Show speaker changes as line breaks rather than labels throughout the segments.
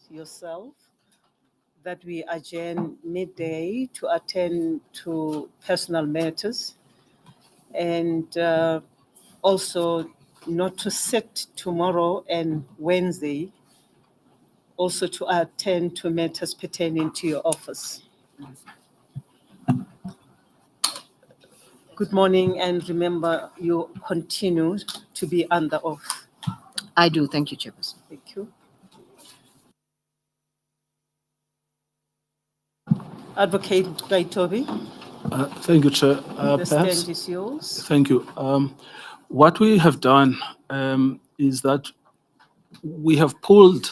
yourself that we adjourn midday to attend to personal matters, and also not to sit tomorrow and Wednesday, also to attend to matters pertaining to your office. Good morning, and remember, you continue to be under oath.
I do. Thank you, Chairperson.
Thank you. Advocate Ngcukaitobi,
Thank you, Chair.
the stand is yours.
Thank you. What we have done is that we have pulled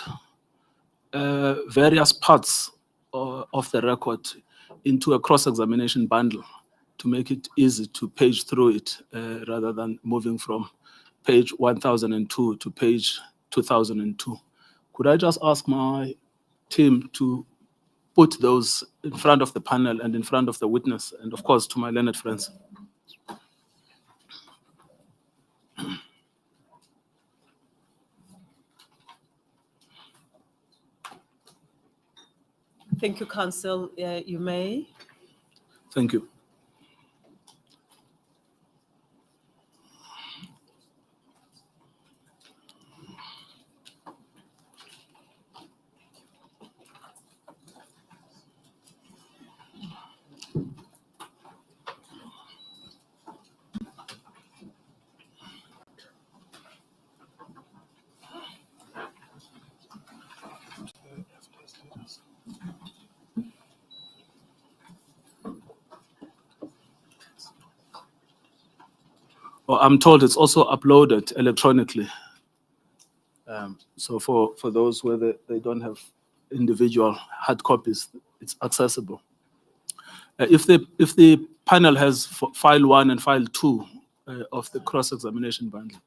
various parts of the record into a cross-examination bundle to make it easy to page through it rather than moving from page 1002 to page 2002. Could I just ask my team to put those in front of the panel and in front of the witness, and of course to my learned friends?
Thank you, Counsel. You may.
Thank you. Oh, I'm told it's also uploaded electronically. So for those where they don't have individual hard copies, it's accessible. If the panel has file 1 and file 2 of the cross-examination bundle.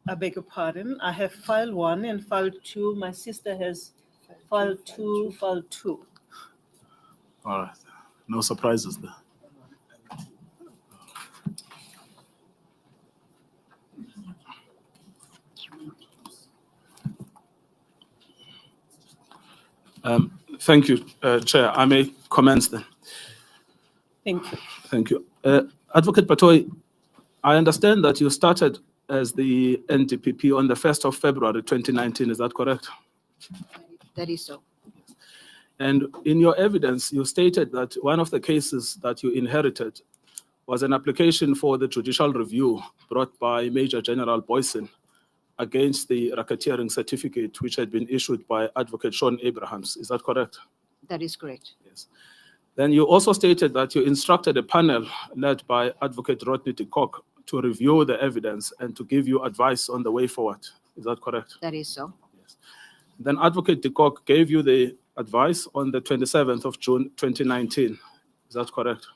I beg your pardon. I have file 1 and file 2. My sister has file 2, file 2.
All right. No surprises there. Thank you, Chair. I may commence then.
Thank you.
Thank you. Advocate Batohi, I understand that you started as the NDPP on the 1st of February 2019. Is that correct?
That is so.
And in your evidence, you stated that one of the cases that you inherited was an application for the judicial review brought by Major General Boyson against the racketeering certificate which had been issued by Advocate Sean Abrahams. Is that correct?
That is correct.
Yes. Then you also stated that you instructed a panel led by Advocate Rodney de Kock to review the evidence and to give you advice on the way forward. Is that correct?
That is so.
Yes. Then Advocate de Kock gave you the advice on the 27th of June 2019. Is that correct?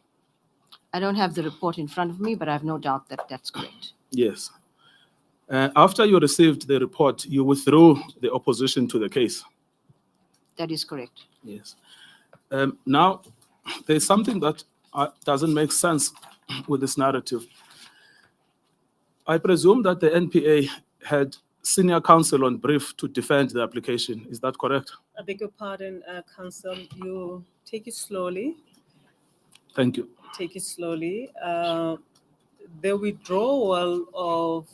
I don't have the report in front of me, but I have no doubt that that's correct.
Yes. After you received the report, you withdrew the opposition to the case.
That is correct.
Yes. Now, there's something that doesn't make sense with this narrative. I presume that the NPA had senior counsel on brief to defend the application. Is that correct?
I beg your pardon, Counsel. You take it slowly.
Thank you.
Take it slowly. The withdrawal of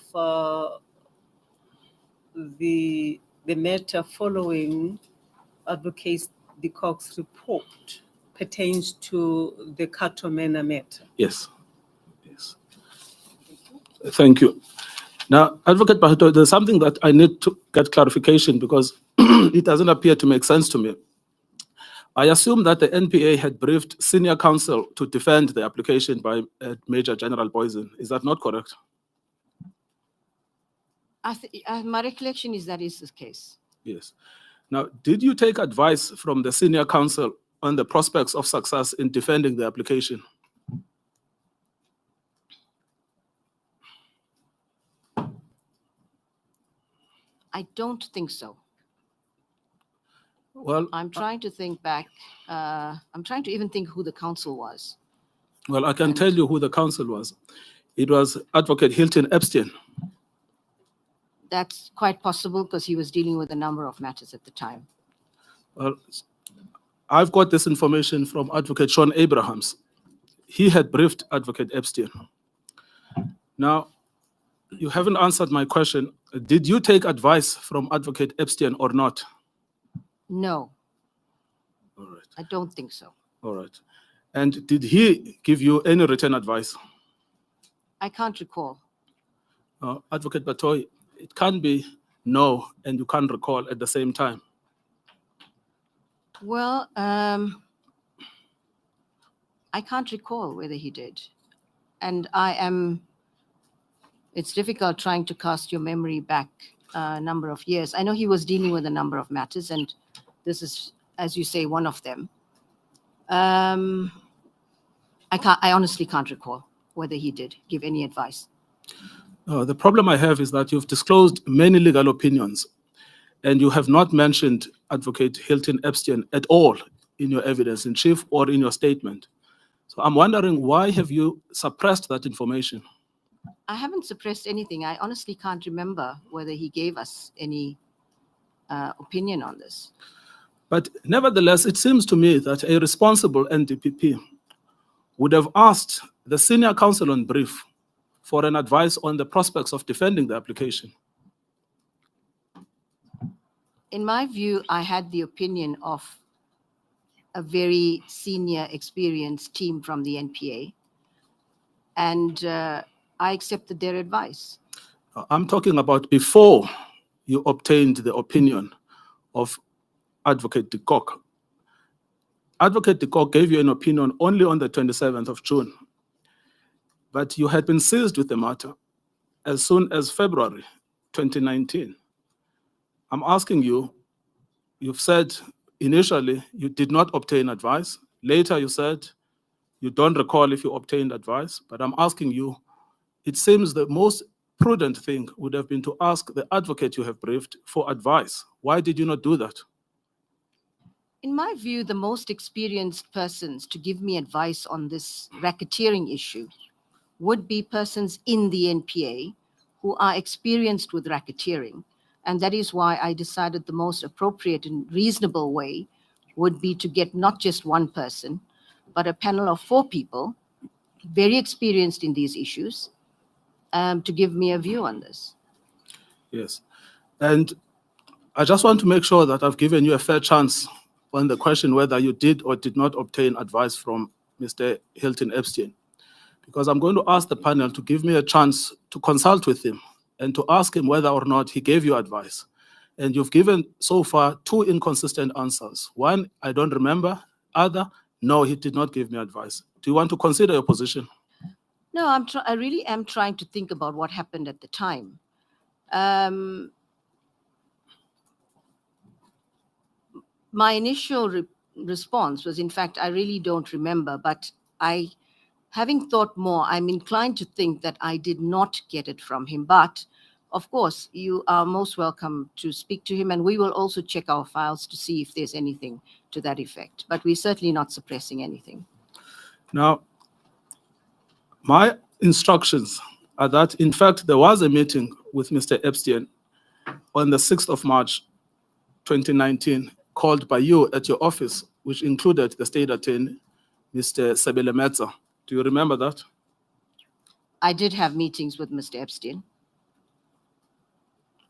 the matter following Advocate de Kock's report pertains to the Katomena matter.
Yes. Yes. Thank you. Now, Advocate Bahato, there's something that I need to get clarification because it doesn't appear to make sense to me. I assume that the NPA had briefed senior counsel to defend the application by Major General Boyson. Is that not correct?
My recollection is that is the case.
Yes. Now, did you take advice from the senior counsel on the prospects of success in defending the application?
I don't think so.
Well,
I'm trying to think back. I'm trying to even think who the counsel was.
Well, I can tell you who the counsel was. It was Advocate Hilton Epstein.
That's quite possible because he was dealing with a number of matters at the time.
I've got this information from Advocate Sean Abrahams. He had briefed Advocate Epstein. Now, you haven't answered my question. Did you take advice from Advocate Epstein or not?
No,
All right.
I don't think so.
All right. And did he give you any written advice?
I can't recall.
Advocate Batohi, it can be no, and you can't recall at the same time.
Well, I can't recall whether he did. And it's difficult trying to cast your memory back a number of years. I know he was dealing with a number of matters, and this is, as you say, one of them. I honestly can't recall whether he did give any advice.
The problem I have is that you've disclosed many legal opinions, and you have not mentioned Advocate Hilton Epstein at all in your evidence in chief or in your statement. So I'm wondering, why have you suppressed that information?
I haven't suppressed anything. I honestly can't remember whether he gave us any opinion on this.
But nevertheless, it seems to me that a responsible NDPP would have asked the senior counsel on brief for an advice on the prospects of defending the application.
In my view, I had the opinion of a very senior, experienced team from the NPA, and I accepted their advice.
I'm talking about before you obtained the opinion of Advocate de Kock. Advocate de Kock gave you an opinion only on the 27th of June, but you had been seized with the matter as soon as February 2019. I'm asking you, you've said initially you did not obtain advice. Later you said you don't recall if you obtained advice, but I'm asking you, it seems the most prudent thing would have been to ask the advocate you have briefed for advice. Why did you not do that?
In my view, the most experienced persons to give me advice on this racketeering issue would be persons in the NPA who are experienced with racketeering. And that is why I decided the most appropriate and reasonable way would be to get not just one person, but a panel of 4 people, very experienced in these issues, to give me a view on this.
Yes. And I just want to make sure that I've given you a fair chance on the question whether you did or did not obtain advice from Mr. Hilton Epstein, because I'm going to ask the panel to give me a chance to consult with him and to ask him whether or not he gave you advice. And you've given so far 2 inconsistent answers. One, I don't remember. Other, no, he did not give me advice. Do you want to consider your position?
No, I really am trying to think about what happened at the time. My initial response was, in fact, I really don't remember, but having thought more, I'm inclined to think that I did not get it from him. But of course, you are most welcome to speak to him, and we will also check our files to see if there's anything to that effect. But we're certainly not suppressing anything.
Now, my instructions are that, in fact, there was a meeting with Mr. Epstein on the 6th of March, 2019, called by you at your office, which included the state attorney, Mr. Sabele Metza. Do you remember that?
I did have meetings with Mr. Epstein.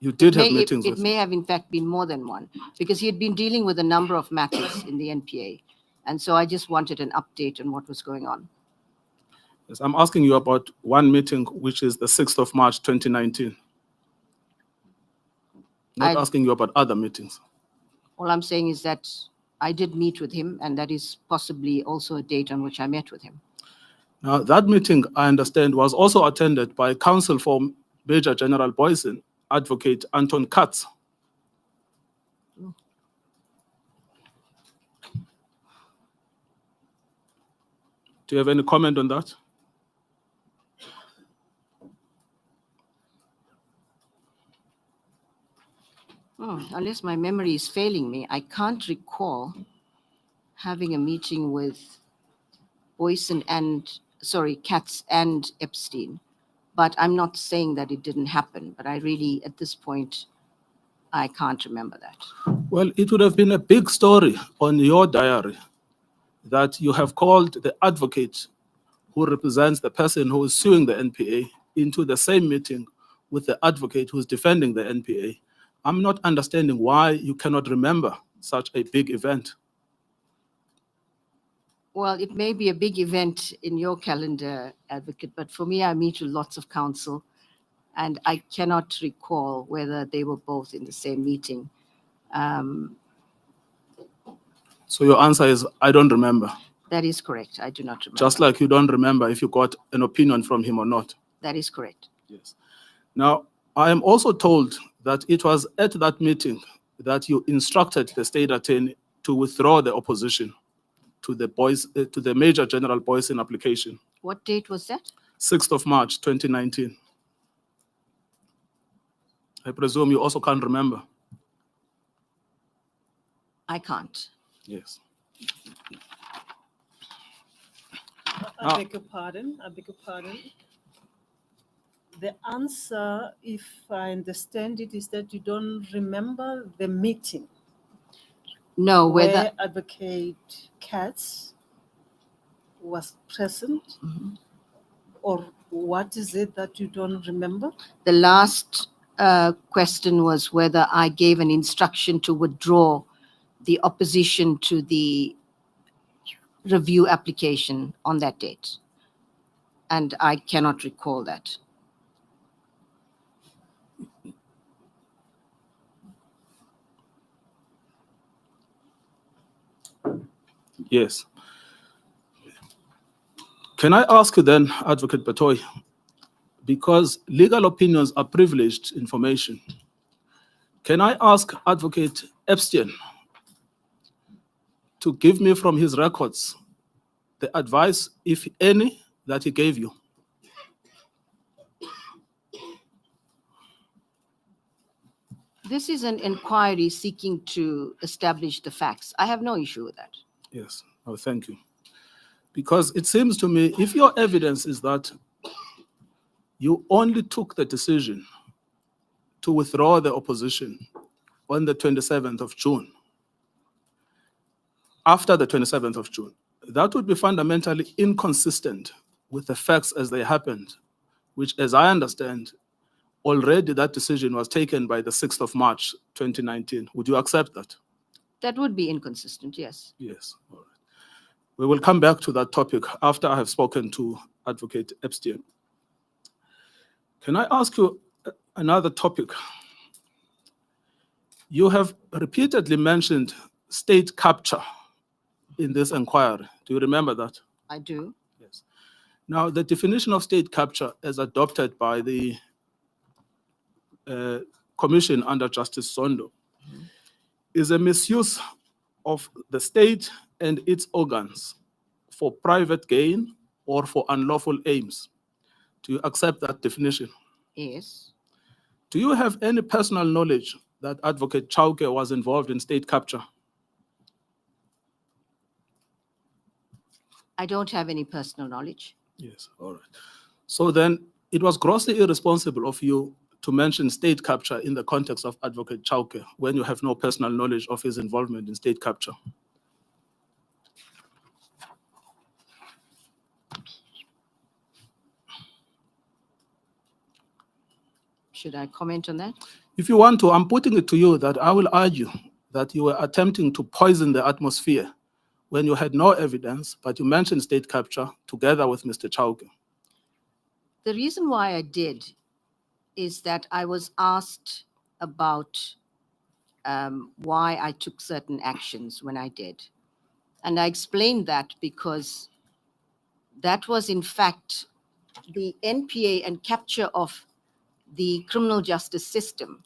You did have meetings with
him? It may have, in fact, been more than one, because he had been dealing with a number of matters in the NPA. And so I just wanted an update on what was going on.
Yes, I'm asking you about one meeting, which is the 6th of March, 2019. Not asking you about other meetings.
All I'm saying is that I did meet with him, and that is possibly also a date on which I met with him.
Now, that meeting, I understand, was also attended by Counsel for Major General Boysen, Advocate Anton Katz.
Oh.
Do you have any comment on that?
Unless my memory is failing me, I can't recall having a meeting with Katz and Epstein But I'm not saying that it didn't happen, but I really, at this point, I can't remember that.
Well, it would have been a big story on your diary that you have called the advocate who represents the person who is suing the NPA into the same meeting with the advocate who's defending the NPA. I'm not understanding why you cannot remember such a big event.
Well, it may be a big event in your calendar, Advocate, but for me, I meet with lots of counsel, and I cannot recall whether they were both in the same meeting.
So your answer is, I don't remember.
That is correct. I do not remember.
Just like you don't remember if you got an opinion from him or not.
That is correct.
Yes. Now, I am also told that it was at that meeting that you instructed the state attorney to withdraw the opposition to the Major General Boyson application.
What date was that?
6th of March, 2019. I presume you also can't remember.
I can't.
Yes.
I beg your pardon. I beg your pardon. The answer, if I understand it, is that you don't remember the meeting
No, whether
where Advocate Katz was present, or what is it that you don't remember?
the last question was whether I gave an instruction to withdraw the opposition to the review application on that date. And I cannot recall that.
Yes. Can I ask you then, Advocate Batohi, because legal opinions are privileged information, can I ask Advocate Epstein to give me from his records the advice, if any, that he gave you?
This is an inquiry seeking to establish the facts. I have no issue with that.
Yes. Oh, thank you. Because it seems to me, if your evidence is that you only took the decision to withdraw the opposition on the 27th of June, after the 27th of June, that would be fundamentally inconsistent with the facts as they happened, which, as I understand, already that decision was taken by the 6th of March, 2019. Would you accept that?
That would be inconsistent, yes.
Yes. All right. We will come back to that topic after I have spoken to Advocate Epstein. Can I ask you another topic? You have repeatedly mentioned state capture in this inquiry. Do you remember that?
I do.
Yes. Now, the definition of state capture as adopted by the Commission under Justice Sondo is a misuse of the state and its organs for private gain or for unlawful aims. Do you accept that definition?
Yes.
Do you have any personal knowledge that Advocate Chauke was involved in state capture?
I don't have any personal knowledge.
Yes, all right. So then it was grossly irresponsible of you to mention state capture in the context of Advocate Chauke when you have no personal knowledge of his involvement in state capture.
Should I comment on that?
If you want to, I'm putting it to you that I will argue that you were attempting to poison the atmosphere when you had no evidence, but you mentioned state capture together with Mr. Chauke.
The reason why I did is that I was asked about why I took certain actions when I did. And I explained that because that was in fact the NPA and capture of the criminal justice system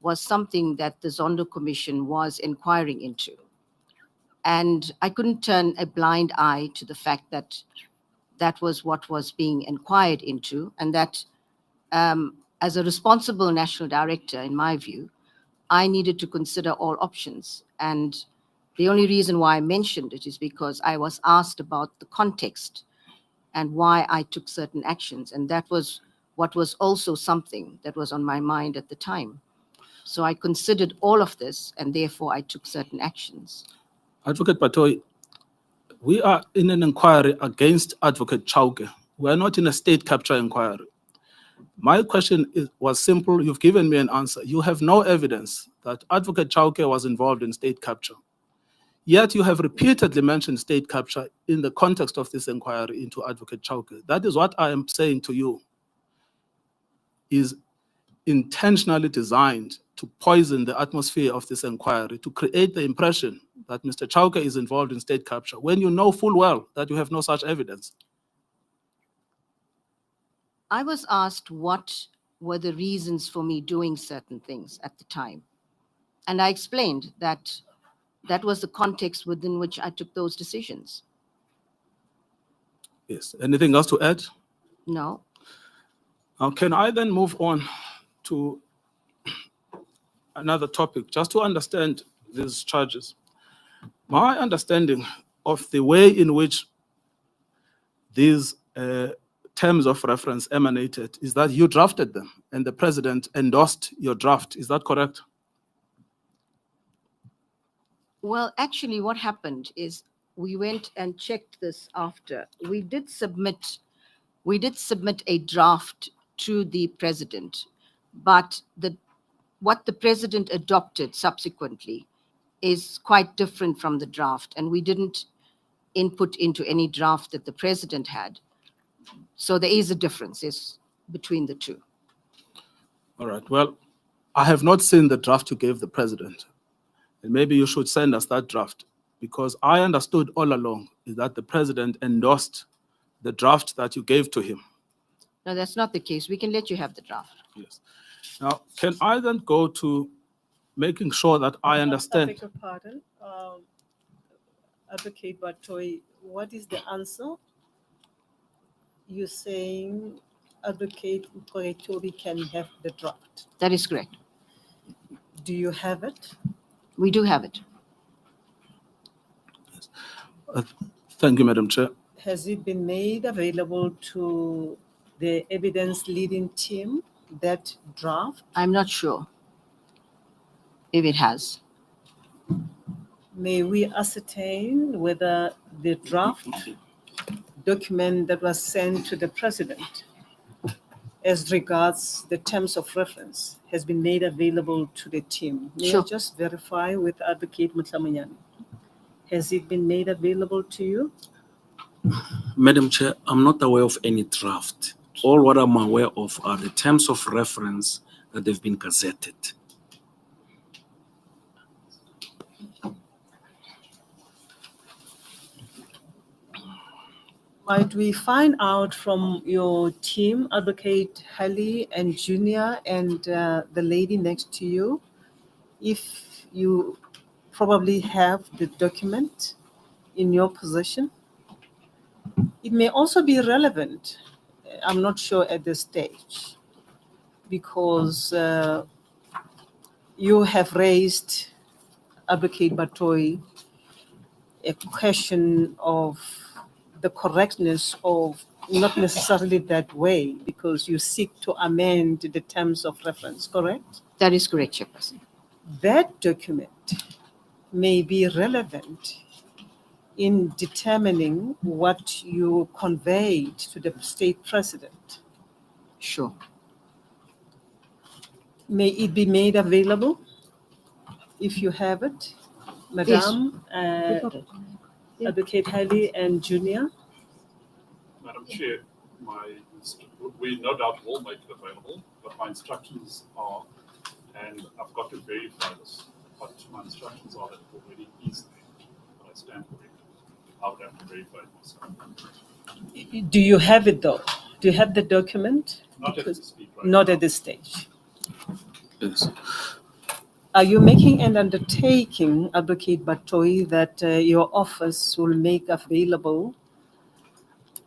was something that the Zondo Commission was inquiring into. And I couldn't turn a blind eye to the fact that that was what was being inquired into, and that as a responsible national director, in my view, I needed to consider all options. And the only reason why I mentioned it is because I was asked about the context and why I took certain actions. And that was what was also something that was on my mind at the time. So I considered all of this, and therefore I took certain actions.
Advocate Batohi, we are in an inquiry against Advocate Chauke. We are not in a state capture inquiry. My question was simple. You've given me an answer. You have no evidence that Advocate Chauke was involved in state capture. Yet you have repeatedly mentioned state capture in the context of this inquiry into Advocate Chauke. That is what I am saying to you, is intentionally designed to poison the atmosphere of this inquiry, to create the impression that Mr. Chauke is involved in state capture, when you know full well that you have no such evidence.
I was asked what were the reasons for me doing certain things at the time. And I explained that that was the context within which I took those decisions.
Yes. Anything else to add?
No.
Now, can I then move on to another topic, just to understand these charges? My understanding of the way in which these terms of reference emanated is that you drafted them and the president endorsed your draft. Is that correct?
Well, actually, what happened is we went and checked this after. We did submit a draft to the president, but what the president adopted subsequently is quite different from the draft, and we didn't input into any draft that the president had. So there is a difference between the two.
All right. Well, I have not seen the draft you gave the president. And maybe you should send us that draft, because I understood all along is that the president endorsed the draft that you gave to him.
No, that's not the case. We can let you have the draft.
Yes. Now, can I then go to making sure that I understand?
I beg your pardon. Advocate Batohi, what is the answer? You're saying Advocate Ngcukaitobi can have the draft.
That is correct.
Do you have it?
We do have it.
Thank you, Madam Chair.
Has it been made available to the evidence leading team, that draft?
I'm not sure if it has.
May we ascertain whether the draft document that was sent to the president as regards the terms of reference has been made available to the team? May
Sure.
I just verify with Advocate Mutlamanyane? Has it been made available to you?
Madam Chair, I'm not aware of any draft. All what I'm aware of are the terms of reference that have been gazetted.
Might we find out from your team, Advocate Halley and Junior and the lady next to you, if you probably have the document in your possession? It may also be relevant, I'm not sure at this stage, because you have raised, Advocate Batohi, a question of the correctness of, not necessarily that way, because you seek to amend the terms of reference, correct?
That is correct, Chairperson.
That document may be relevant in determining what you conveyed to the state president.
Sure.
May it be made available if you have it? Madam,
We got it. Yeah.
Advocate Halley and Junior?
Madam Chair, we no doubt will make it available, but my instructions are, and I've got to verify this, but my instructions are that it already is there, but I stand corrected. I would have to verify it myself.
Do you have it though? Do you have the document?
Not at this speed right
Not
now.
at this stage.
Yes.
Are you making an undertaking, Advocate Batohi, that your office will make available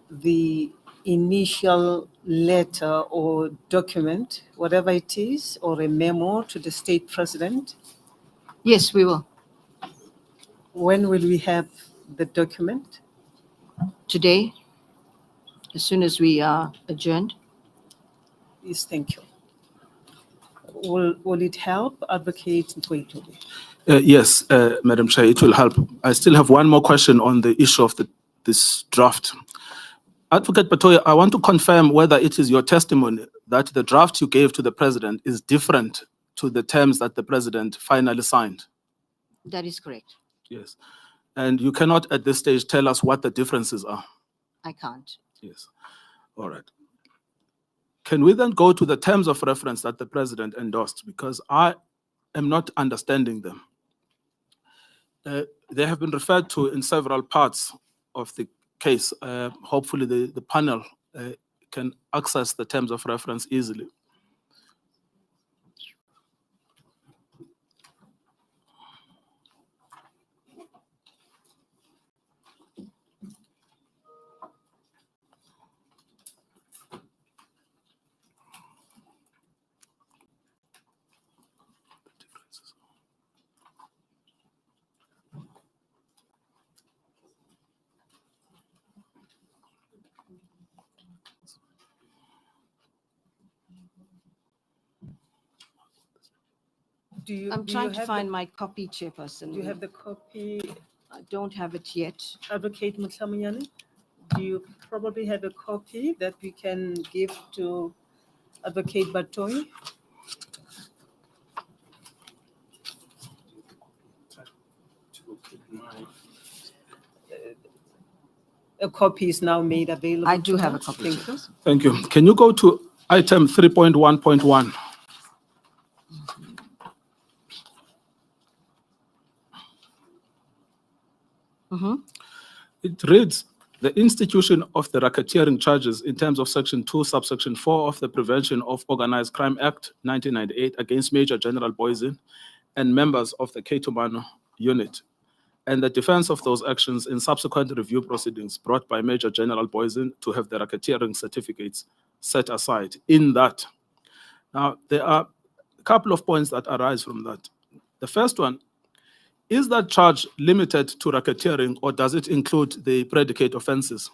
the initial letter or document, whatever it is, or a memo to the state president?
Yes, we will.
When will we have the document?
Today, as soon as we are adjourned.
is thank you. Will it help, Advocate Ngcukaitobi?
Yes, Madam Chair, it will help. I still have one more question on the issue of this draft. Advocate Batohi, I want to confirm whether it is your testimony that the draft you gave to the President is different to the terms that the President finally signed.
That is correct.
Yes. And you cannot at this stage tell us what the differences are.
I can't.
Yes. All right. Can we then go to the terms of reference that the President endorsed? Because I am not understanding them. They have been referred to in several parts of the case. Hopefully the panel can access the terms of reference easily.
I'm trying to find my copy, Chairperson.
Do you have the copy,
I don't have it yet.
Advocate Mutlamunyane? Do you probably have a copy that we can give to Advocate Batohi? A copy is now made available.
I do
to
have a
us.
copy.
Thank you.
Thank you. Can you go to item 3.1.1? It reads, the institution of the racketeering charges in terms of Section 2, subsection 4 of the Prevention of Organized Crime Act 1998 against Major General Boysen and members of the Ngcukaitobi unit, and the defense of those actions in subsequent review proceedings brought by Major General Boysen to have the racketeering certificates set aside in that. Now, there are a couple of points that arise from that. The first one, is that charge limited to racketeering or does it include the predicate offenses?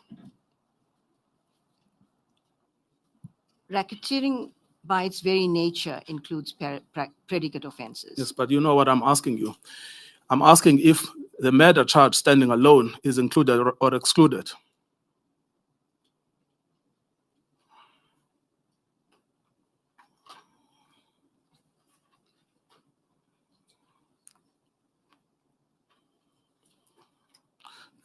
Racketeering, by its very nature, includes predicate offenses.
Yes, but you know what I'm asking you. I'm asking if the murder charge standing alone is included or excluded.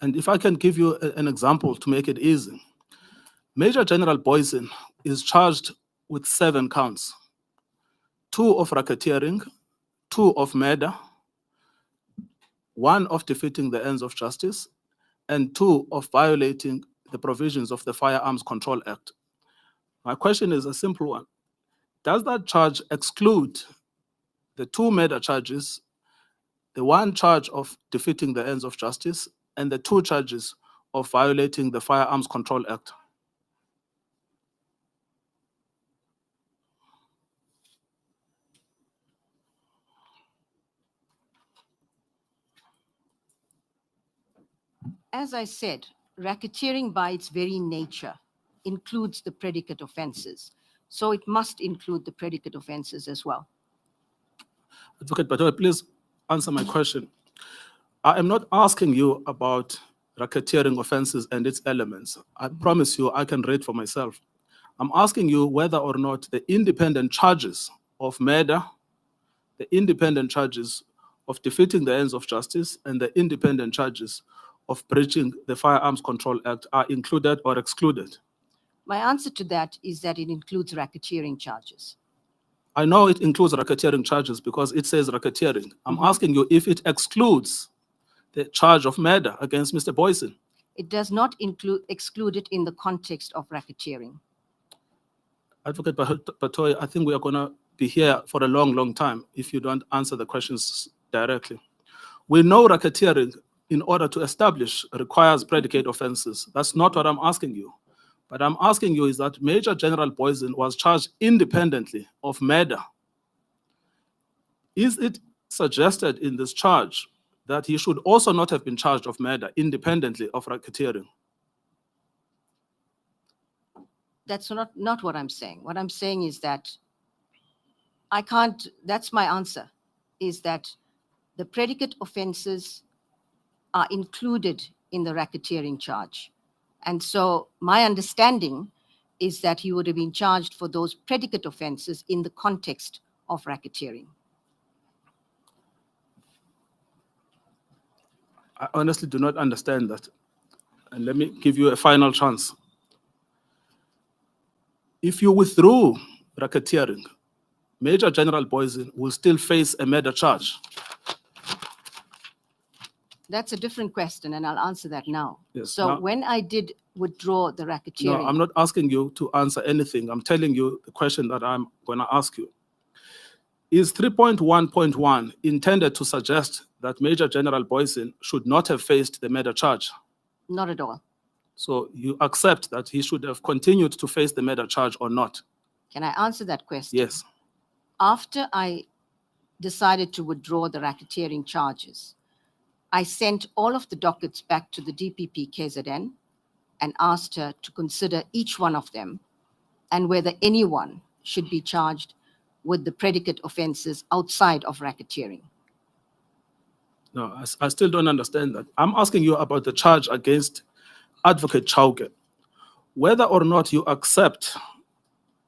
And if I can give you an example to make it easy, Major General Boysen is charged with 7 counts, 2 of racketeering, 2 of murder, 1 of defeating the ends of justice, and 2 of violating the provisions of the Firearms Control Act. My question is a simple one. Does that charge exclude the 2 murder charges, the 1 charge of defeating the ends of justice, and the 2 charges of violating the Firearms Control Act?
As I said, racketeering by its very nature includes the predicate offenses. So it must include the predicate offenses as well.
Advocate Batohi, please answer my question. I am not asking you about racketeering offenses and its elements. I promise you I can read for myself. I'm asking you whether or not the independent charges of murder, the independent charges of defeating the ends of justice, and the independent charges of breaching the Firearms Control Act are included or excluded.
My answer to that is that it includes racketeering charges.
I know it includes racketeering charges because it says racketeering. I'm asking you if it excludes the charge of murder against Mr. Boysen.
It does not exclude it in the context of racketeering.
Advocate Batohi, I think we are going to be here for a long, long time if you don't answer the questions directly. We know racketeering, in order to establish, requires predicate offenses. That's not what I'm asking you. But I'm asking you is that Major General Boysen was charged independently of murder. Is it suggested in this charge that he should also not have been charged of murder independently of racketeering?
That's not what I'm saying. What I'm saying is that I can't, that's my answer, is that the predicate offenses are included in the racketeering charge. And so my understanding is that he would have been charged for those predicate offenses in the context of racketeering.
I honestly do not understand that. And let me give you a final chance. If you withdrew racketeering, Major General Boysen will still face a murder charge.
That's a different question, and I'll answer that now.
Yes,
So
now-
when I did withdraw the
No,
racketeering,
I'm not asking you to answer anything. I'm telling you the question that I'm going to ask you. Is 3.1.1 intended to suggest that Major General Boysen should not have faced the murder charge?
not at all.
So you accept that he should have continued to face the murder charge or not?
Can I answer that question?
Yes.
After I decided to withdraw the racketeering charges, I sent all of the dockets back to the DPP KZN and asked her to consider each one of them and whether anyone should be charged with the predicate offenses outside of racketeering.
No, I still don't understand that. I'm asking you about the charge against Advocate Chauke. Whether or not you accept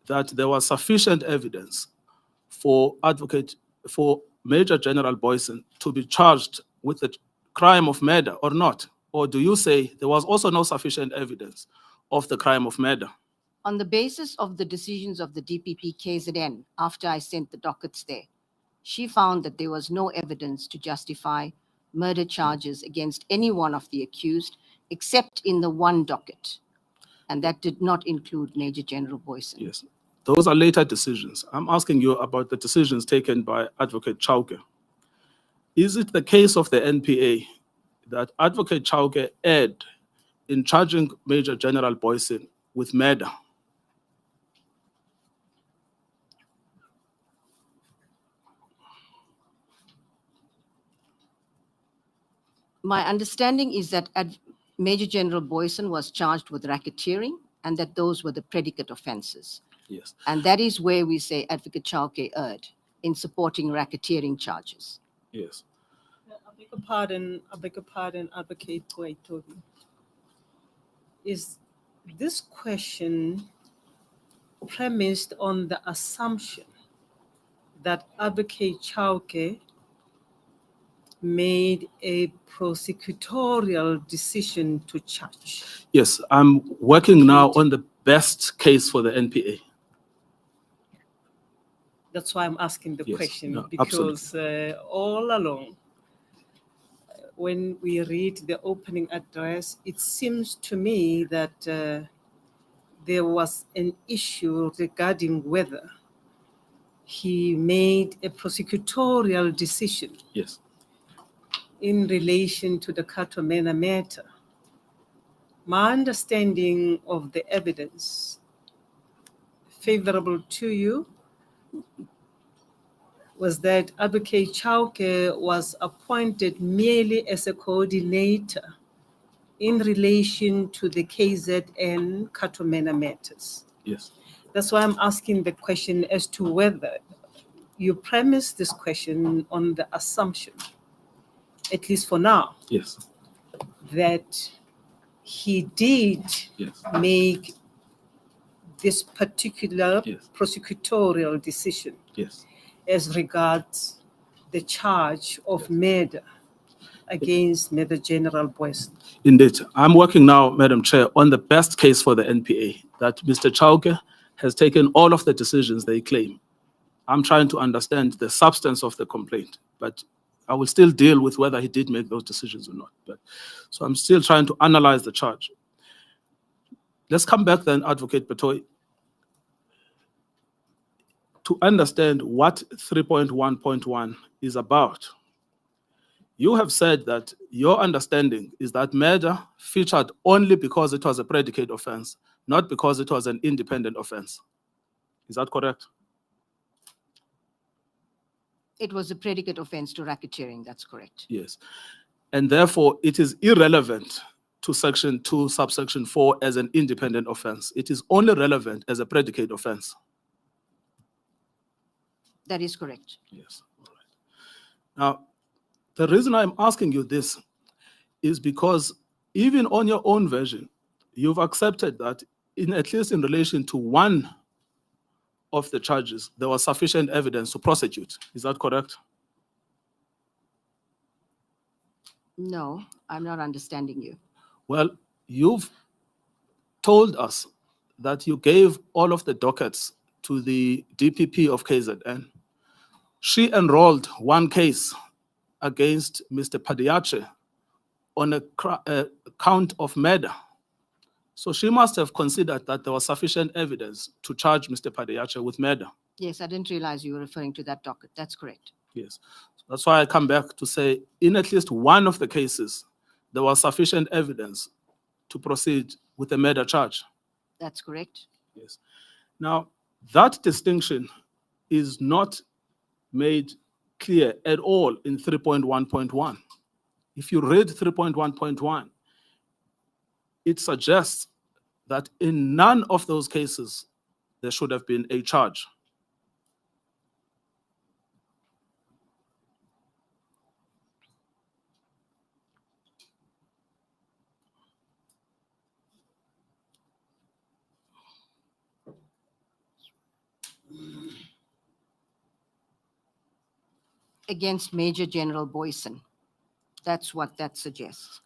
that there was sufficient evidence for Major General Boysen to be charged with the crime of murder or not? Or do you say there was also no sufficient evidence of the crime of murder?
On the basis of the decisions of the DPP KZN, after I sent the dockets there, she found that there was no evidence to justify murder charges against any one of the accused, except in the one docket. And that did not include Major General Boysen.
Yes. Those are later decisions. I'm asking you about the decisions taken by Advocate Chauke. Is it the case of the NPA that Advocate Chauke erred in charging Major General Boysen with murder?
My understanding is that Major General Boysen was charged with racketeering and that those were the predicate offenses.
Yes.
And that is where we say Advocate Chauke erred in supporting racketeering charges.
Yes.
I beg your pardon, Advocate Ngcukaitobi. Is this question premised on the assumption that Advocate Chauke made a prosecutorial decision to charge?
Yes, I'm working now on the best case for the NPA.
That's why I'm asking the
Yes,
question,
no,
because all along, when we read the opening address, it seems to me that there was an issue regarding whether he made a prosecutorial decision
Yes.
in relation to the Katomena matter. My understanding of the evidence favorable to you was that Advocate Chauke was appointed merely as a coordinator in relation to the KZN Katomena matters.
Yes.
That's why I'm asking the question as to whether you premise this question on the assumption, at least for now,
Yes.
that he did
Yes.
make this particular
Yes.
prosecutorial decision
Yes.
as regards the charge of murder against Major General Boysen.
Indeed. I'm working now, Madam Chair, on the best case for the NPA, that Mr. Chauke has taken all of the decisions they claim. I'm trying to understand the substance of the complaint, but I will still deal with whether he did make those decisions or not. So I'm still trying to analyze the charge. Let's come back then, Advocate Batohi, to understand what 3.1.1 is about. You have said that your understanding is that murder featured only because it was a predicate offense, not because it was an independent offense. Is that correct?
It was a predicate offense to racketeering, that's correct.
Yes. And therefore, it is irrelevant to section 2, subsection 4 as an independent offense. It is only relevant as a predicate offense.
That is correct.
Yes. All right. Now, the reason I'm asking you this is because even on your own version, you've accepted that at least in relation to one of the charges, there was sufficient evidence to prosecute. Is that correct?
No, I'm not understanding you.
Well, you've told us that you gave all of the dockets to the DPP of KZN. She enrolled one case against Mr. Padiache on a count of murder. So she must have considered that there was sufficient evidence to charge Mr. Padiache with murder.
Yes, I didn't realize you were referring to that docket. That's correct.
Yes. So that's why I come back to say, in at least one of the cases, there was sufficient evidence to proceed with a murder charge.
That's correct.
Yes. Now, that distinction is not made clear at all in 3.1.1. If you read 3.1.1, it suggests that in none of those cases, there should have been a charge.
Against Major General Boyson. That's what that suggests.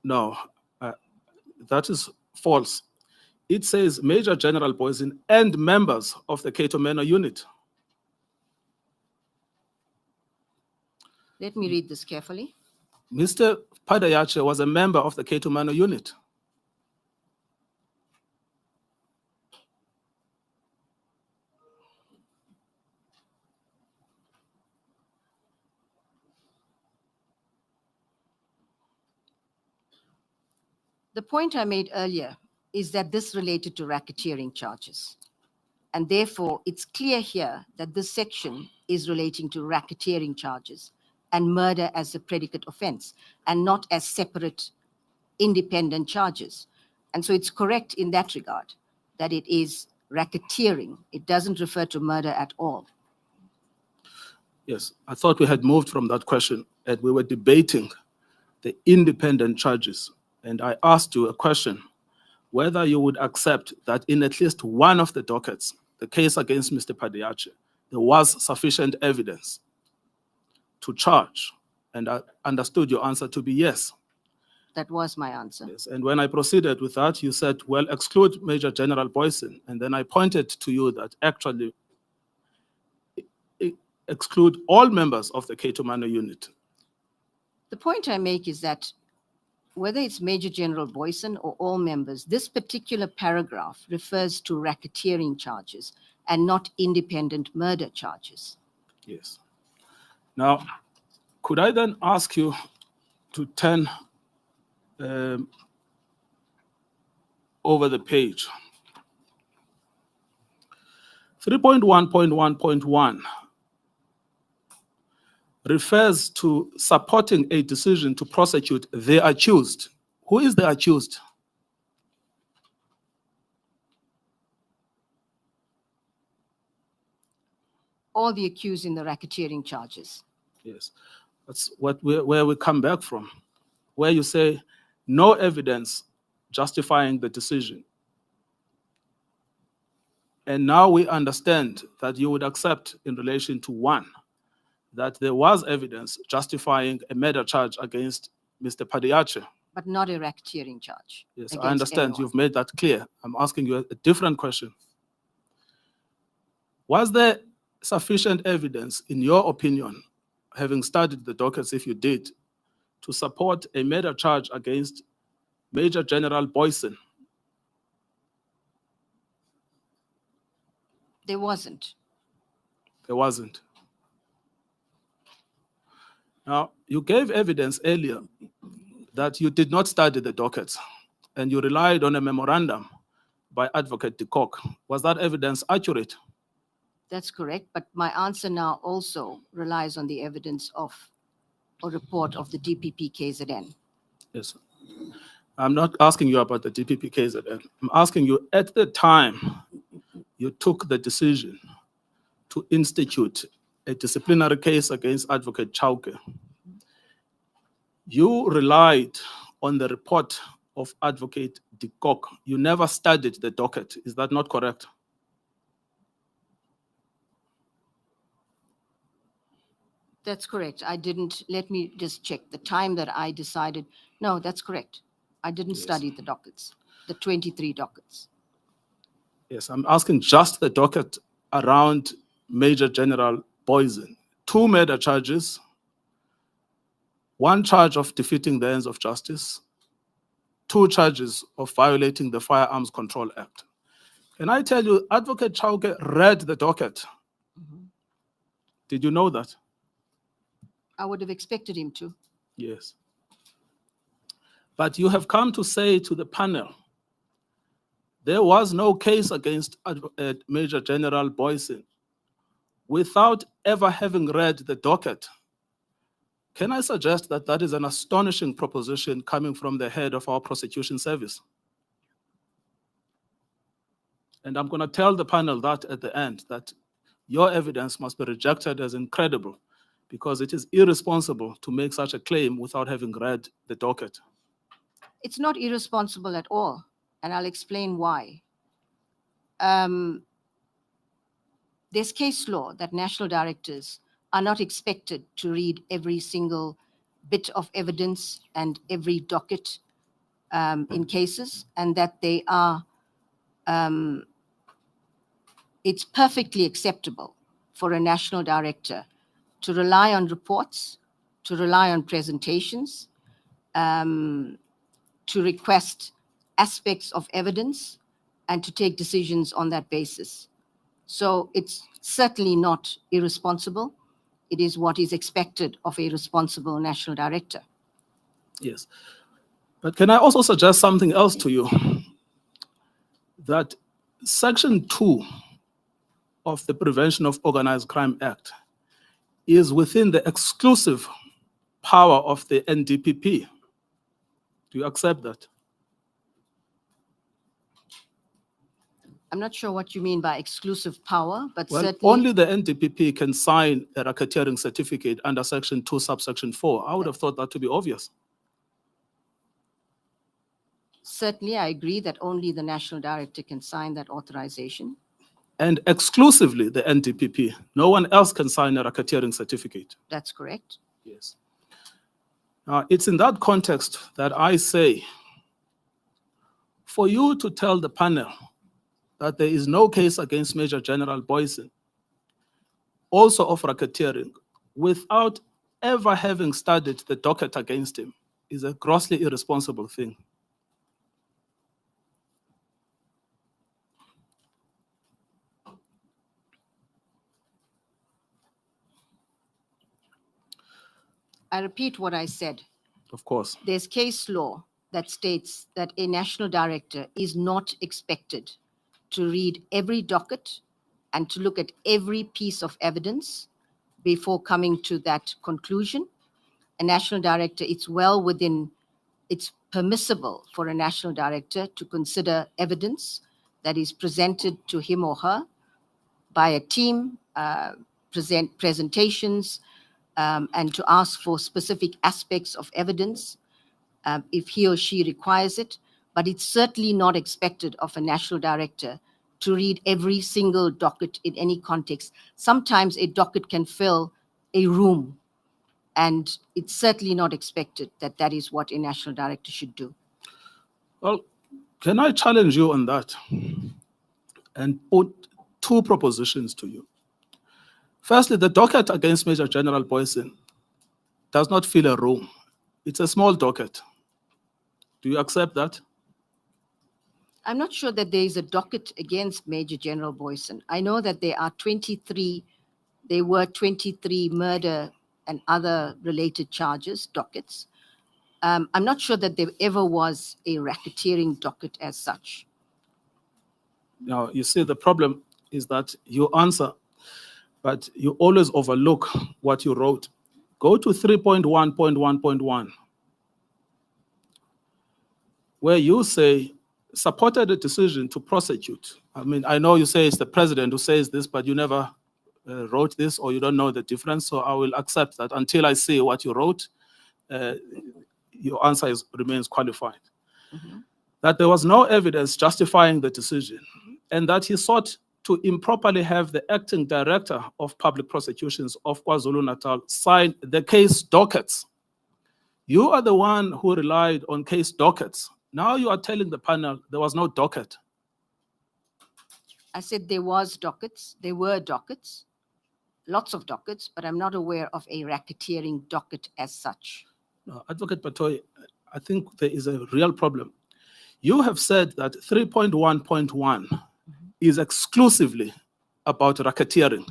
No, that is false. It says Major General Boyson and members of the Cato Manor unit.
Let me read this carefully.
Mr. Padayache was a member of the Cato Manor unit.
The point I made earlier is that this related to racketeering charges. And therefore, it's clear here that this section is relating to racketeering charges and murder as a predicate offense and not as separate independent charges. And so it's correct in that regard that it is racketeering. It doesn't refer to murder at all.
Yes, I thought we had moved from that question and we were debating the independent charges. And I asked you a question, whether you would accept that in at least one of the dockets, the case against Mr. Padiache, there was sufficient evidence to charge. And I understood your answer to be yes.
That was my answer.
Yes. And when I proceeded with that, you said, well, exclude Major General Boyson. And then I pointed to you that actually exclude all members of the Cato Manor unit.
The point I make is that whether it's Major General Boyson or all members, this particular paragraph refers to racketeering charges and not independent murder charges.
Yes. Now, could I then ask you to turn over the page? 3.1.1.1 refers to supporting a decision to prosecute the accused. Who is the accused?
All the accused in the racketeering charges.
Yes, that's where we come back from, where you say no evidence justifying the decision. And now we understand that you would accept in relation to one, that there was evidence justifying a murder charge against Mr. Padiache.
But not a racketeering charge.
Yes,
against
I understand.
anyone.
You've made that clear. I'm asking you a different question. Was there sufficient evidence, in your opinion, having studied the dockets, if you did, to support a murder charge against Major General Boyson?
There wasn't.
There wasn't. Now, you gave evidence earlier that you did not study the dockets and you relied on a memorandum by Advocate de Kock. Was that evidence accurate?
That's correct. But my answer now also relies on the evidence of a report of the DPP KZN.
Yes. I'm not asking you about the DPP KZN. I'm asking you, at the time you took the decision to institute a disciplinary case against Advocate Chauke, you relied on the report of Advocate de Kock. You never studied the docket. Is that not correct?
That's correct. I didn't, let me just check the time that I decided. No, that's correct. I didn't
Yes.
study the dockets, the 23 dockets.
Yes, I'm asking just the docket around Major General Boysen. 2 murder charges, 1 charge of defeating the ends of justice, 2 charges of violating the Firearms Control Act. Can I tell you, Advocate Chauke read the docket. Did you know that?
I would have expected him to.
Yes. But you have come to say to the panel, there was no case against Major General Boysen without ever having read the docket. Can I suggest that that is an astonishing proposition coming from the head of our prosecution service? And I'm going to tell the panel that at the end, that your evidence must be rejected as incredible because it is irresponsible to make such a claim without having read the docket.
It's not irresponsible at all, and I'll explain why. There's case law that national directors are not expected to read every single bit of evidence and every docket in cases, and that they are, it's perfectly acceptable for a national director to rely on reports, to rely on presentations, to request aspects of evidence, and to take decisions on that basis. So it's certainly not irresponsible. It is what is expected of a responsible national director.
Yes. But can I also suggest something else to you? That Section 2 of the Prevention of Organized Crime Act is within the exclusive power of the NDPP. Do you accept that?
I'm not sure what you mean by exclusive power, but
Well,
certainly
only the NDPP can sign a racketeering certificate under Section 2, subsection 4. I would have thought that to be obvious.
certainly I agree that only the national director can sign that authorization.
And exclusively the NDPP. No one else can sign a racketeering certificate.
That's correct.
Yes. Now, it's in that context that I say, for you to tell the panel that there is no case against Major General Boysen, also of racketeering, without ever having studied the docket against him, is a grossly irresponsible thing.
I repeat what I said.
Of course.
There's case law that states that a national director is not expected to read every docket and to look at every piece of evidence before coming to that conclusion. A national director, it's permissible for a national director to consider evidence that is presented to him or her by a team, presentations, and to ask for specific aspects of evidence if he or she requires it. But it's certainly not expected of a national director to read every single docket in any context. Sometimes a docket can fill a room, and it's certainly not expected that that is what a national director should do.
Well, can I challenge you on that and put 2 propositions to you? Firstly, the docket against Major General Boysen does not fill a room. It's a small docket. Do you accept that?
I'm not sure that there is a docket against Major General Boysen. I know that there were 23 murder and other related charges, dockets. I'm not sure that there ever was a racketeering docket as such.
Now, you see, the problem is that you answer, but you always overlook what you wrote. Go to 3.1.1.1. where you say supported a decision to prosecute. I mean, I know you say it's the president who says this, but you never wrote this or you don't know the difference. So I will accept that until I see what you wrote, your answer remains qualified. That there was no evidence justifying the decision and that he sought to improperly have the acting director of public prosecutions of KwaZulu-Natal sign the case dockets. You are the one who relied on case dockets. Now you are telling the panel there was no docket.
I said there was dockets, there were dockets, lots of dockets, but I'm not aware of a racketeering docket as such.
No, Advocate Batohi, I think there is a real problem. You have said that 3.1.1 is exclusively about racketeering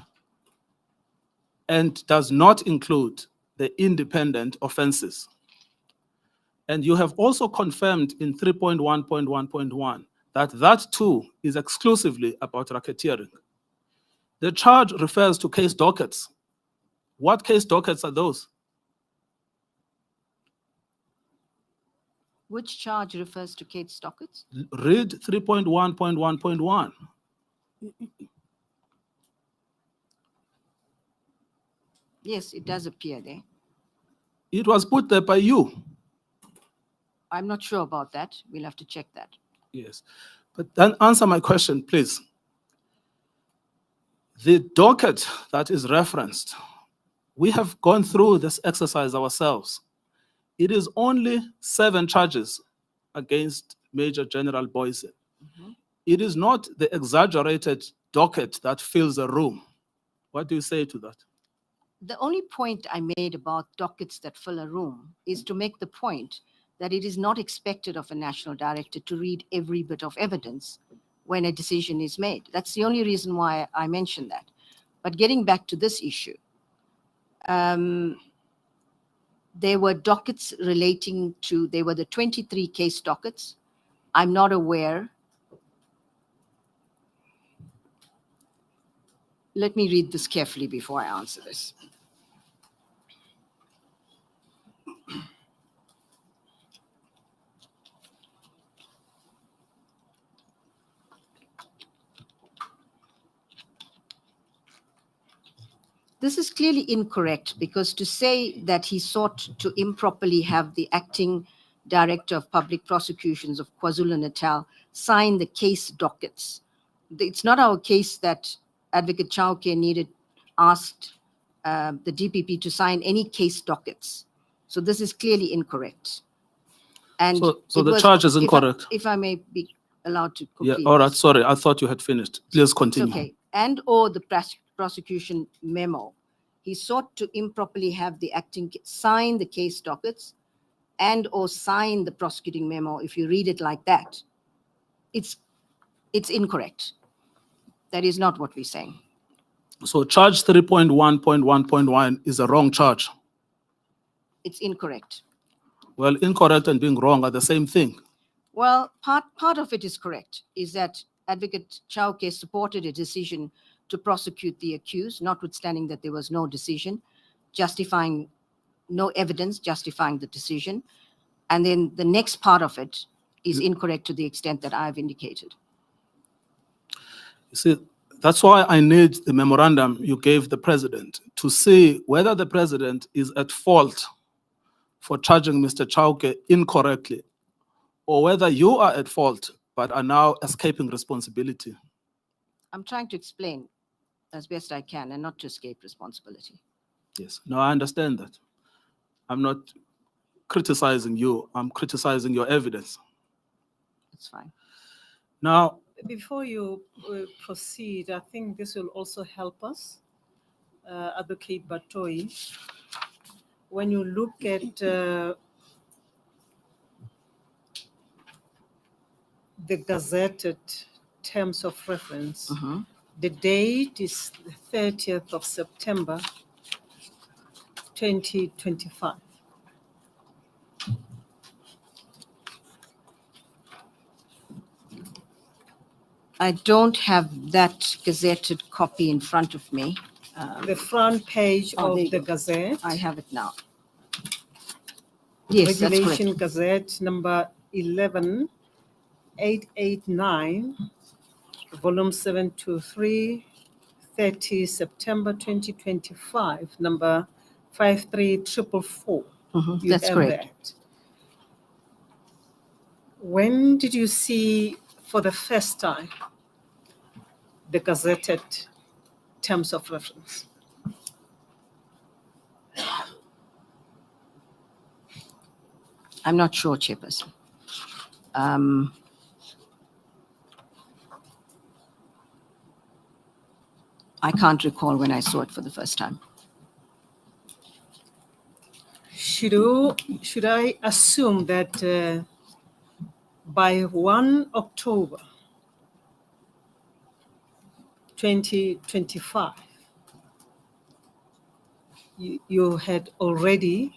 and does not include the independent offenses. And you have also confirmed in 3.1.1.1 that too is exclusively about racketeering. The charge refers to case dockets. What case dockets are those?
Which charge refers to case dockets?
Read 3.1.1.1.
Yes, it does appear there.
It was put there by you.
I'm not sure about that. We'll have to check that.
Yes. But then answer my question, please. The docket that is referenced, we have gone through this exercise ourselves. It is only 7 charges against Major General Boyce. It is not the exaggerated docket that fills a room. What do you say to that?
The only point I made about dockets that fill a room is to make the point that it is not expected of a national director to read every bit of evidence when a decision is made. That's the only reason why I mentioned that. But getting back to this issue, there were dockets relating to, there were the 23 case dockets. I'm not aware. Let me read this carefully before I answer this. This is clearly incorrect because to say that he sought to improperly have the acting director of public prosecutions of KwaZulu-Natal sign the case dockets. It's not our case that Advocate Chauke asked the DPP to sign any case dockets. So this is clearly incorrect. And
so the charge is incorrect.
If I may be allowed to complete.
Yeah, all right, sorry, I thought you had finished. Please continue.
It's okay. And or the prosecution memo. He sought to improperly have the acting sign the case dockets and or sign the prosecuting memo. If you read it like that, it's incorrect. That is not what we're saying.
So charge 3.1.1.1 is a wrong charge.
It's incorrect.
Well, incorrect and being wrong are the same thing.
Well, part of it is correct, is that Advocate Chauke supported a decision to prosecute the accused, notwithstanding that there was no decision, justifying no evidence, justifying the decision. And then the next part of it is incorrect to the extent that I've indicated.
You see, that's why I need the memorandum you gave the president to see whether the president is at fault for charging Mr. Chauke incorrectly, or whether you are at fault but are now escaping responsibility.
I'm trying to explain as best I can and not to escape responsibility.
Yes, no, I understand that. I'm not criticizing you, I'm criticizing your evidence.
It's fine.
Now,
Before you proceed, I think this will also help us, Advocate Batohi. When you look at the gazetted terms of reference, the date is the 30th of September, 2025.
I don't have that gazetted copy in front of me.
The front page
Oh,
of
there you
the
go.
Gazette.
I have it now. Yes, that's
Regulation
correct.
Gazette number 11889, volume 723, 30 September 2025, number 53444. You
That's
have
correct.
that. When did you see for the first time the gazetted terms of reference?
I'm not sure, Chairperson. I can't recall when I saw it for the first time.
Should I assume that by 1 October 2025, you had already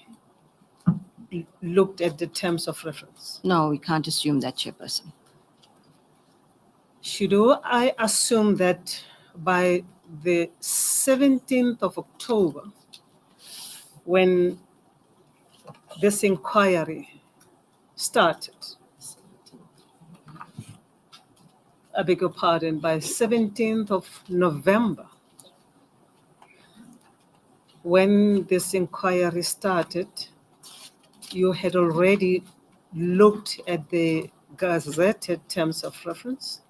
looked at the terms of reference?
No, we can't assume that, Chairperson.
Should I assume that by the 17th of October, when this inquiry started, I beg your pardon, by 17th of November, when this inquiry started, you had already looked at the gazetted terms of reference?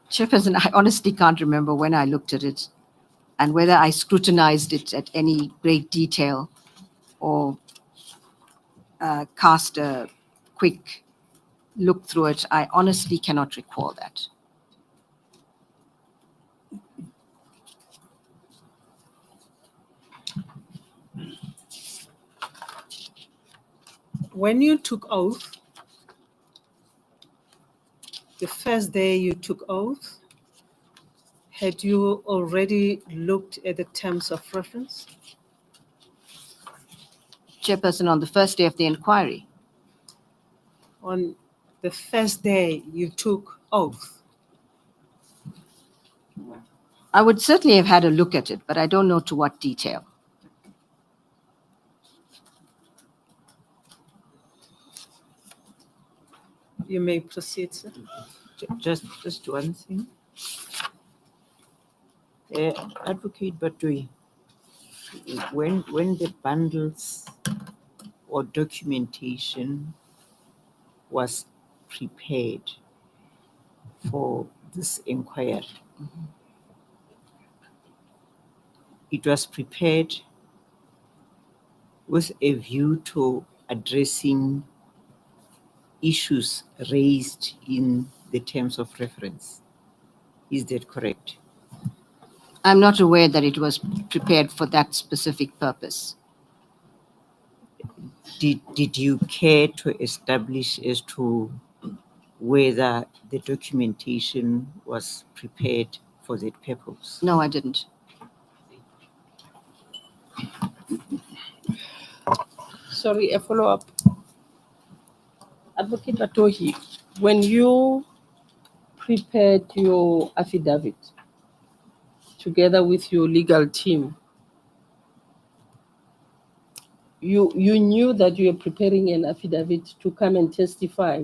Chairperson, I honestly can't remember when I looked at it and whether I scrutinized it at any great detail or cast a quick look through it. I honestly cannot recall that.
When you took oath, the first day you took oath, had you already looked at the terms of reference?
Chairperson, on the first day of the inquiry,
On the first day you took oath,
I would certainly have had a look at it, but I don't know to what detail.
you may proceed, sir.
Just one thing. Advocate Batohi, when the bundles or documentation was prepared for this inquiry, it was prepared with a view to addressing issues raised in the terms of reference. Is that correct?
I'm not aware that it was prepared for that specific purpose.
Did you care to establish as to whether the documentation was prepared for that purpose?
No, I didn't.
Sorry, a follow-up. Advocate Batohi, when you prepared your affidavit together with your legal team, you knew that you were preparing an affidavit to come and testify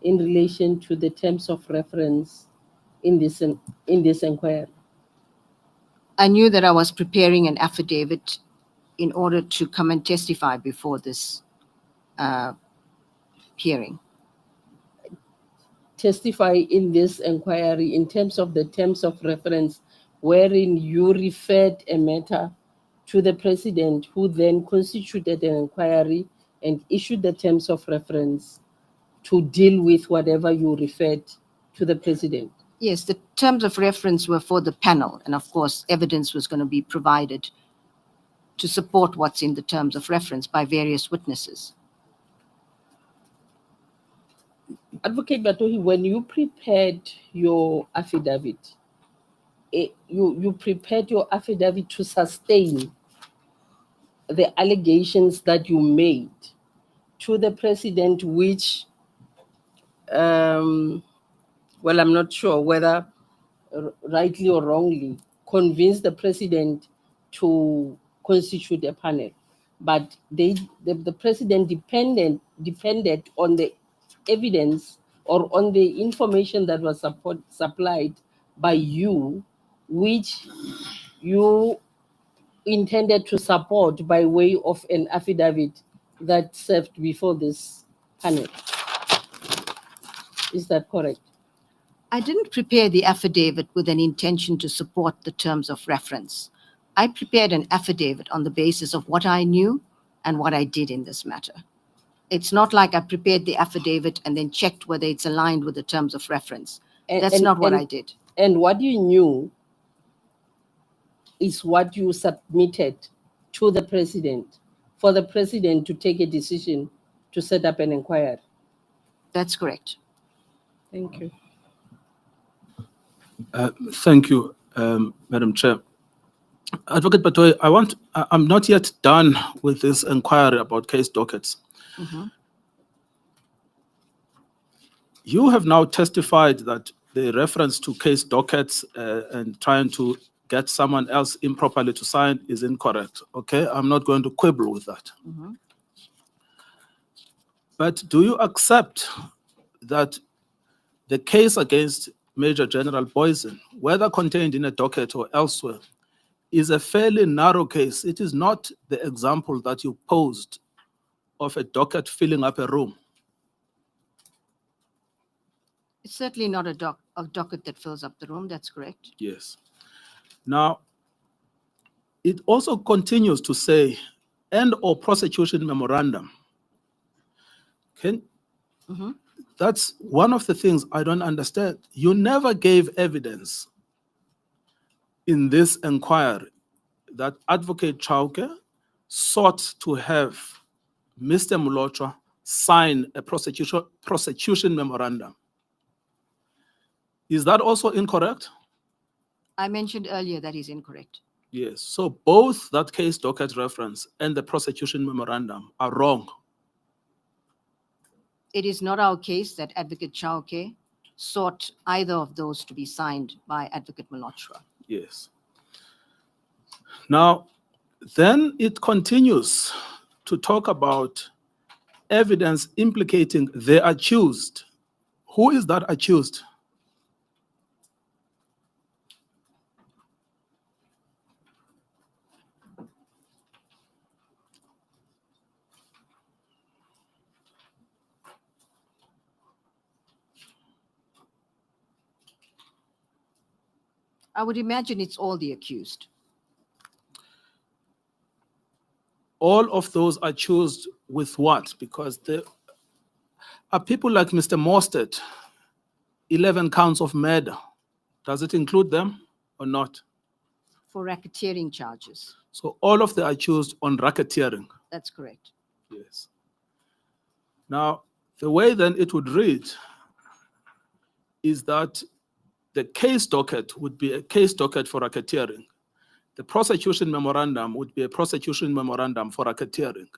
in relation to the terms of reference in this inquiry.
I knew that I was preparing an affidavit in order to come and testify before this hearing.
Testify in this inquiry in terms of the terms of reference, wherein you referred a matter to the president, who then constituted an inquiry and issued the terms of reference to deal with whatever you referred to the president.
Yes, the terms of reference were for the panel, and of course, evidence was going to be provided to support what's in the terms of reference by various witnesses.
Advocate Batohi, when you prepared your affidavit, you prepared your affidavit to sustain the allegations that you made to the president, which, well, I'm not sure whether rightly or wrongly, convinced the president to constitute a panel. But the president depended on the evidence or on the information that was supplied by you, which you intended to support by way of an affidavit that served before this panel. Is that correct?
I didn't prepare the affidavit with an intention to support the terms of reference. I prepared an affidavit on the basis of what I knew and what I did in this matter. It's not like I prepared the affidavit and then checked whether it's aligned with the terms of reference. That's not what I did.
And what you knew is what you submitted to the president for the president to take a decision to set up an inquiry.
That's correct.
Thank you.
Thank you, Madam Chair. Advocate Batohi, I'm not yet done with this inquiry about case dockets.
Mhm.
You have now testified that the reference to case dockets and trying to get someone else improperly to sign is incorrect. Okay, I'm not going to quibble with that.
Mhm.
But do you accept that the case against Major General Boysen, whether contained in a docket or elsewhere, is a fairly narrow case? It is not the example that you posed of a docket filling up a room.
It's certainly not a docket that fills up the room. That's correct.
Yes. Now, it also continues to say, and or prosecution memorandum.
Mhm.
That's one of the things I don't understand. You never gave evidence in this inquiry that Advocate Chauke sought to have Mr. Molotra sign a prosecution memorandum. Is that also incorrect?
I mentioned earlier that is incorrect.
Yes. So both that case docket reference and the prosecution memorandum are wrong.
It is not our case that Advocate Chauke sought either of those to be signed by Advocate Molotra.
Yes. Now, then it continues to talk about evidence implicating the accused. Who is that accused?
I would imagine it's all the accused.
All of those accused with what? Because there are people like Mr. Mostert, 11 counts of murder. Does it include them or not?
For racketeering charges.
So all of the accused on racketeering.
That's correct.
Yes. Now, the way then it would read is that the case docket would be a case docket for racketeering. The prosecution memorandum would be a prosecution memorandum for racketeering.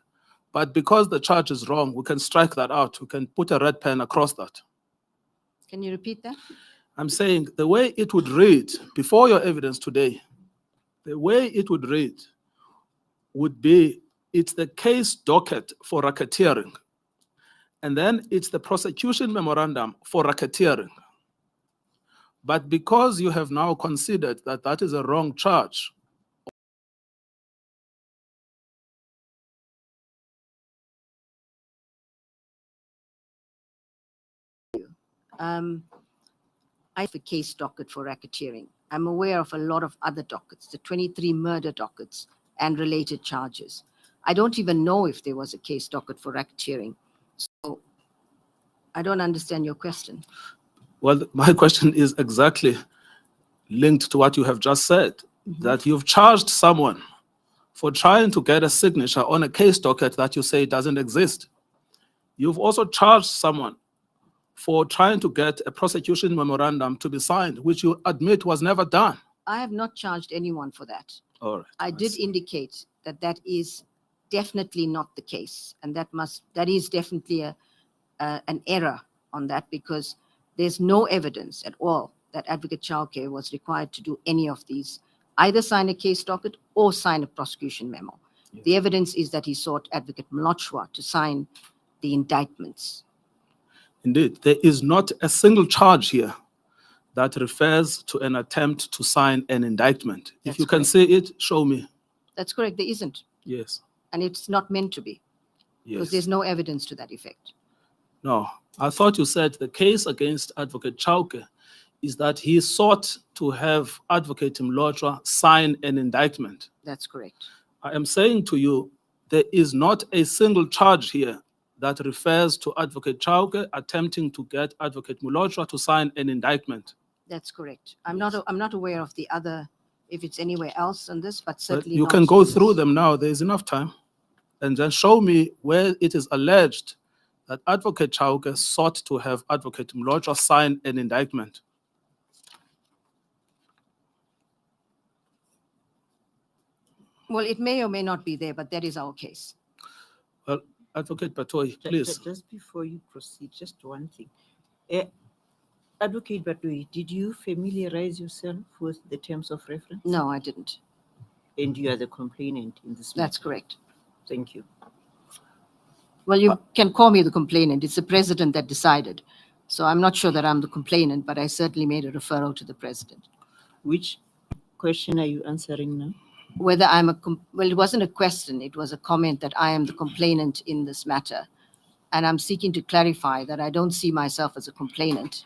But because the charge is wrong, we can strike that out. We can put a red pen across that.
Can you repeat that?
I'm saying the way it would read before your evidence today, the way it would read would be it's the case docket for racketeering. And then it's the prosecution memorandum for racketeering. But because you have now considered that that is a wrong charge,
I have a case docket for racketeering. I'm aware of a lot of other dockets, the 23 murder dockets and related charges. I don't even know if there was a case docket for racketeering. So I don't understand your question.
well, my question is exactly linked to what you have just said, that you've charged someone for trying to get a signature on a case docket that you say doesn't exist. You've also charged someone for trying to get a prosecution memorandum to be signed, which you admit was never done.
I have not charged anyone for that.
All right.
I did
see.
indicate that that is definitely not the case, and that is definitely an error on that, because there's no evidence at all that Advocate Chauke was required to do any of these either sign a case docket or sign a prosecution memo. The evidence is that he sought Advocate Mlotshwa to sign the indictments.
Indeed, there is not a single charge here that refers to an attempt to sign an indictment. If
That's
you can
correct.
say it, show me.
That's correct, there isn't.
Yes.
And it's not meant to be, because
Yes.
there's no evidence to that effect.
No, I thought you said the case against Advocate Chauke is that he sought to have Advocate Mlotshwa sign an indictment.
That's correct.
I am saying to you, there is not a single charge here that refers to Advocate Chauke attempting to get Advocate Mlotshwa to sign an indictment.
That's correct. I'm not aware of the other, if it's anywhere else on this, but
But
certainly
you
not
can go
in
through
this.
them now. There is enough time. And then show me where it is alleged that Advocate Chauke sought to have Advocate Mlotshwa sign an indictment.
Well, it may or may not be there, but that is our case.
Well, Advocate Batohi,
Ju-
please.
Just before you proceed, just one thing. Advocate Batohi, did you familiarize yourself with the terms of reference?
No, I didn't.
And you are the complainant in this matter?
That's correct.
Thank you.
Well, you can call me the complainant. It's the president that decided. So I'm not sure that I'm the complainant, but I certainly made a referral to the president.
Which question are you answering now?
Whether well, it wasn't a question, it was a comment that I am the complainant in this matter. And I'm seeking to clarify that I don't see myself as a complainant.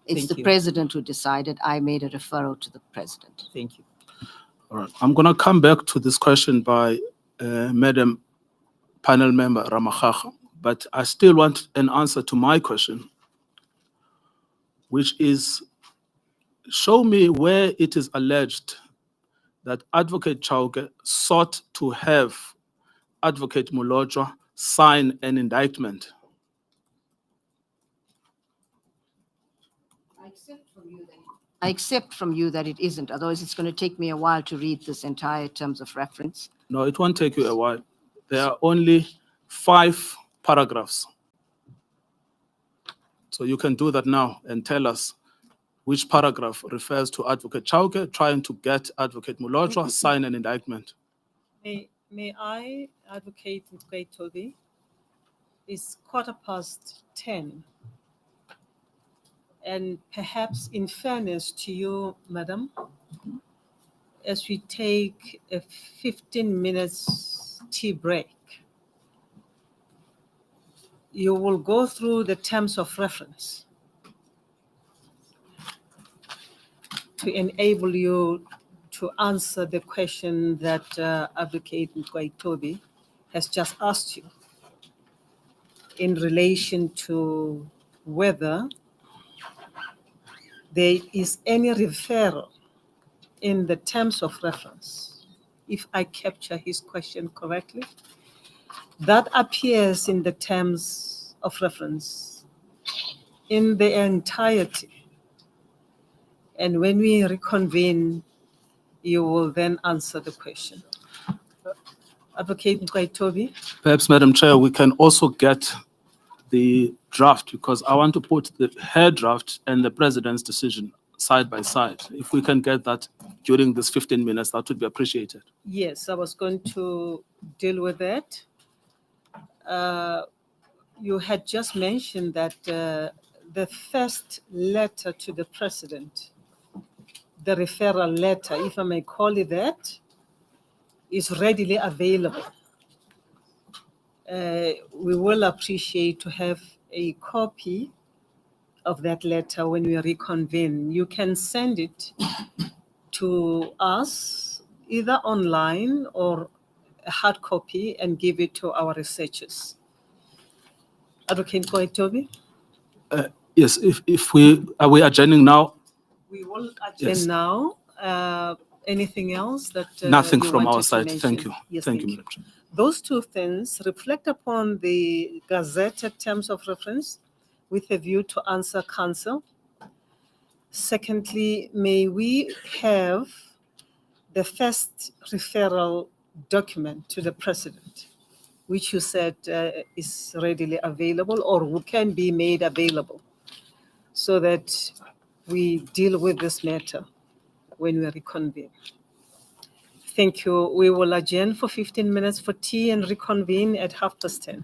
It's
Thank
the
you.
president who decided. I made a referral to the president.
Thank you.
All right. I'm going to come back to this question by Madam Panel Member Ramakhaga, but I still want an answer to my question, which is, show me where it is alleged that Advocate Chauke sought to have Advocate Mlotshwa sign an indictment.
I accept from you that it isn't, otherwise it's going to take me a while to read this entire terms of reference.
No, it won't take you a while. There are only 5 paragraphs. So you can do that now and tell us which paragraph refers to Advocate Chauke trying to get Advocate Mlotshwa sign an indictment.
May I, Advocate Ngcukaitobi? It's 10:15. And perhaps in fairness to you, Madam, as we take a 15 minutes tea break, you will go through the terms of reference to enable you to answer the question that Advocate Ngcukaitobi has just asked you in relation to whether there is any referral in the terms of reference, if I capture his question correctly, that appears in the terms of reference in the entirety. And when we reconvene, you will then answer the question. Advocate Ngcukaitobi?
Perhaps, Madam Chair, we can also get the draft, because I want to put her draft and the president's decision side by side. If we can get that during this 15 minutes, that would be appreciated.
Yes, I was going to deal with that. You had just mentioned that the first letter to the president, the referral letter, if I may call it that, is readily available. We will appreciate to have a copy of that letter when we reconvene. You can send it to us either online or a hard copy and give it to our researchers. Advocate Ngcukaitobi?
Yes, if we adjourning now?
We will adjourn
Yes.
now. Anything else that
Nothing
you
from our
wanted to
side. Thank
mention?
you.
Yes,
Thank you, Madam Chair.
Those two things reflect upon the gazetted terms of reference with a view to answer counsel. Secondly, may we have the first referral document to the president, which you said is readily available or can be made available, so that we deal with this matter when we reconvene. Thank you. We will adjourn for 15 minutes for tea and reconvene at 10:30.